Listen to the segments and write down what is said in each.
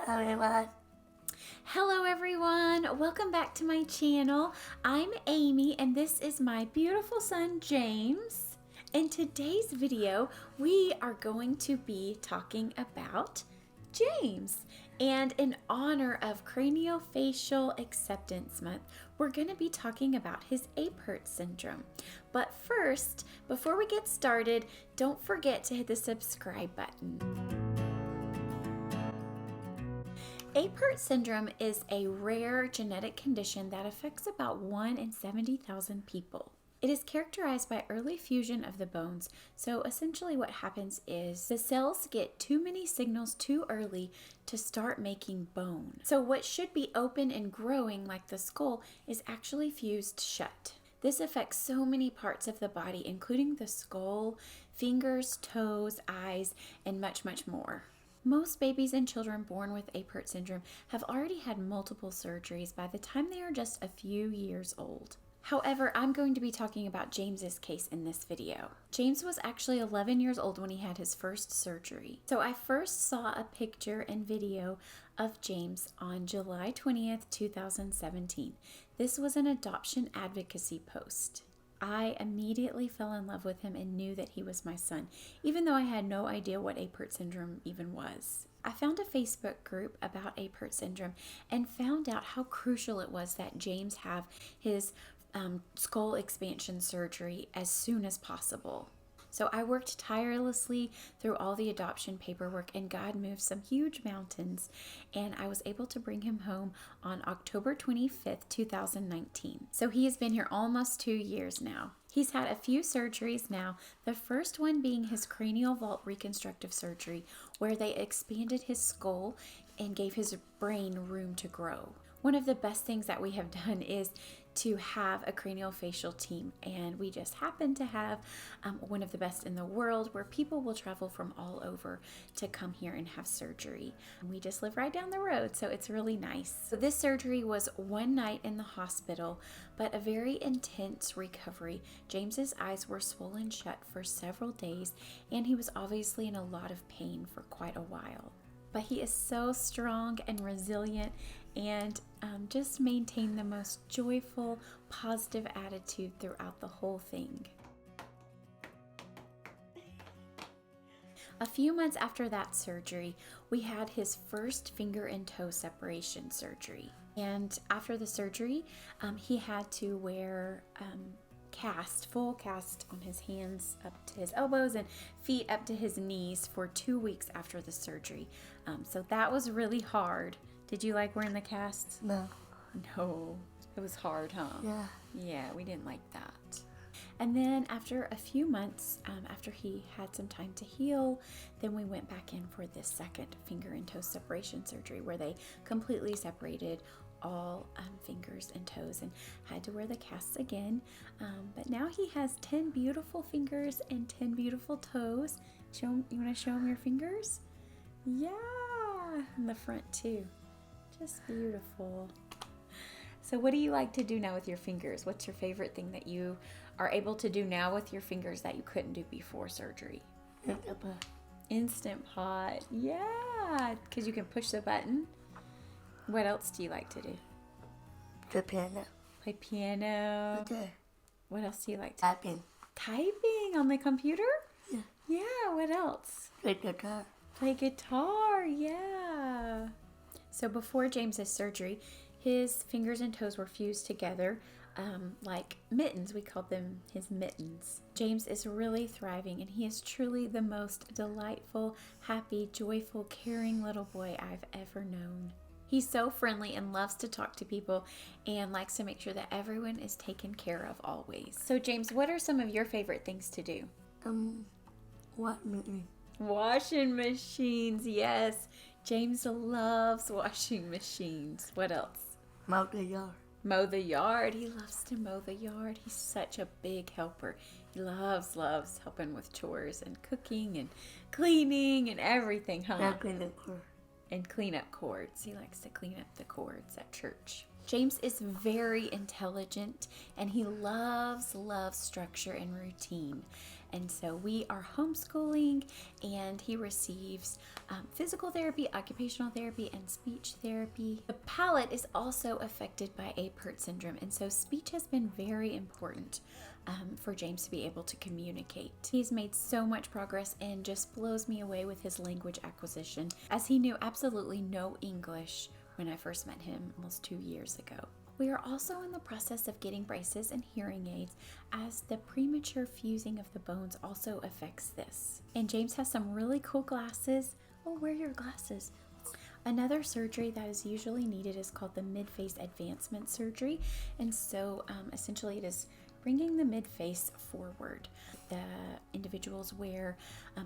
everyone. Hello everyone, welcome back to my channel. I'm Amy and this is my beautiful son James. In today's video, we are going to be talking about James. And in honor of Craniofacial Acceptance Month, we're going to be talking about his Apert Syndrome. But first, before we get started, don't forget to hit the subscribe button. Apert syndrome is a rare genetic condition that affects about 1 in 70,000 people. It is characterized by early fusion of the bones, so essentially what happens is the cells get too many signals too early to start making bone. So what should be open and growing like the skull is actually fused shut. This affects so many parts of the body, including the skull, fingers, toes, eyes, and much, much more. Most babies and children born with Apert syndrome have already had multiple surgeries by the time they are just a few years old. However, I'm going to be talking about James's case in this video. James was actually 11 years old when he had his first surgery. So I first saw a picture and video of James on July 20th, 2017. This was an adoption advocacy post. I immediately fell in love with him and knew that he was my son, even though I had no idea what Apert syndrome even was. I found a Facebook group about Apert syndrome and found out how crucial it was that James have his skull expansion surgery as soon as possible. So I worked tirelessly through all the adoption paperwork, and God moved some huge mountains, and I was able to bring him home on October 25th, 2019. So he has been here almost 2 years now. He's had a few surgeries now, the first one being his cranial vault reconstructive surgery, where they expanded his skull and gave his brain room to grow. One of the best things that we have done is to have a craniofacial team, and we just happen to have one of the best in the world, where people will travel from all over to come here and have surgery. We just live right down the road, so it's really nice. So this surgery was one night in the hospital, but a very intense recovery. James's eyes were swollen shut for several days, and he was obviously in a lot of pain for quite a while. But he is so strong and resilient, and just maintained the most joyful, positive attitude throughout the whole thing. A few months after that surgery, we had his first finger and toe separation surgery. And after the surgery, he had to wear full cast on his hands up to his elbows and feet up to his knees for 2 weeks after the surgery. So that was really hard. Did you like wearing the casts? No. No, it was hard, huh? Yeah. Yeah, we didn't like that. And then after a few months, after he had some time to heal, then we went back in for this second finger and toe separation surgery, where they completely separated all fingers and toes and had to wear the casts again. But now he has 10 beautiful fingers and 10 beautiful toes. You want to show him your fingers? Yeah, in the front too. Just beautiful. So what do you like to do now with your fingers? What's your favorite thing that you are able to do now with your fingers that you couldn't do before surgery? Instant Pot. Yeah, because you can push the button. What else do you like to do? The piano. Play piano. Okay. What else do you like to Typing. Typing on the computer? Yeah. Yeah, what else? Play guitar. Play guitar, yeah. So before James's surgery, his fingers and toes were fused together like mittens. We called them his mittens. James is really thriving, and he is truly the most delightful, happy, joyful, caring little boy I've ever known. He's so friendly and loves to talk to people and likes to make sure that everyone is taken care of always. So James, what are some of your favorite things to do? What meeting? Washing machines, yes. James loves washing machines. What else? Mow the yard. Mow the yard. He loves to mow the yard. He's such a big helper. He loves helping with chores and cooking and cleaning and everything, huh? Now clean the car. And clean up cords. He likes to clean up the cords at church. James is very intelligent and he loves structure and routine. And so we are homeschooling, and he receives physical therapy, occupational therapy, and speech therapy. The palate is also affected by Apert syndrome, and so speech has been very important for James to be able to communicate. He's made so much progress and just blows me away with his language acquisition, as he knew absolutely no English when I first met him almost 2 years ago. We are also in the process of getting braces and hearing aids, as the premature fusing of the bones also affects this. And James has some really cool glasses. Oh, wear your glasses. Another surgery that is usually needed is called the mid-face advancement surgery. And so essentially it is bringing the mid-face forward. The individuals wear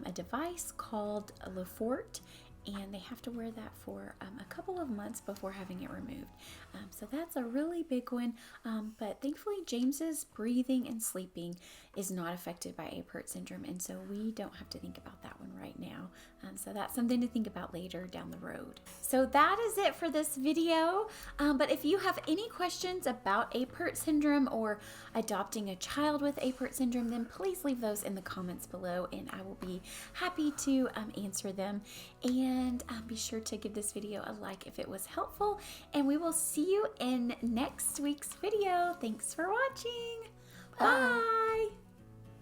a device called a Lefort, and they have to wear that for a couple of months before having it removed. So that's a really big one, but thankfully James's breathing and sleeping is not affected by Apert syndrome, and so we don't have to think about that one right now. So that's something to think about later down the road. So that is it for this video, but if you have any questions about Apert syndrome or adopting a child with Apert syndrome, then please leave those in the comments below, and I will be happy to answer them. And be sure to give this video a like if it was helpful, and we will see you in next week's video. Thanks for watching. Bye.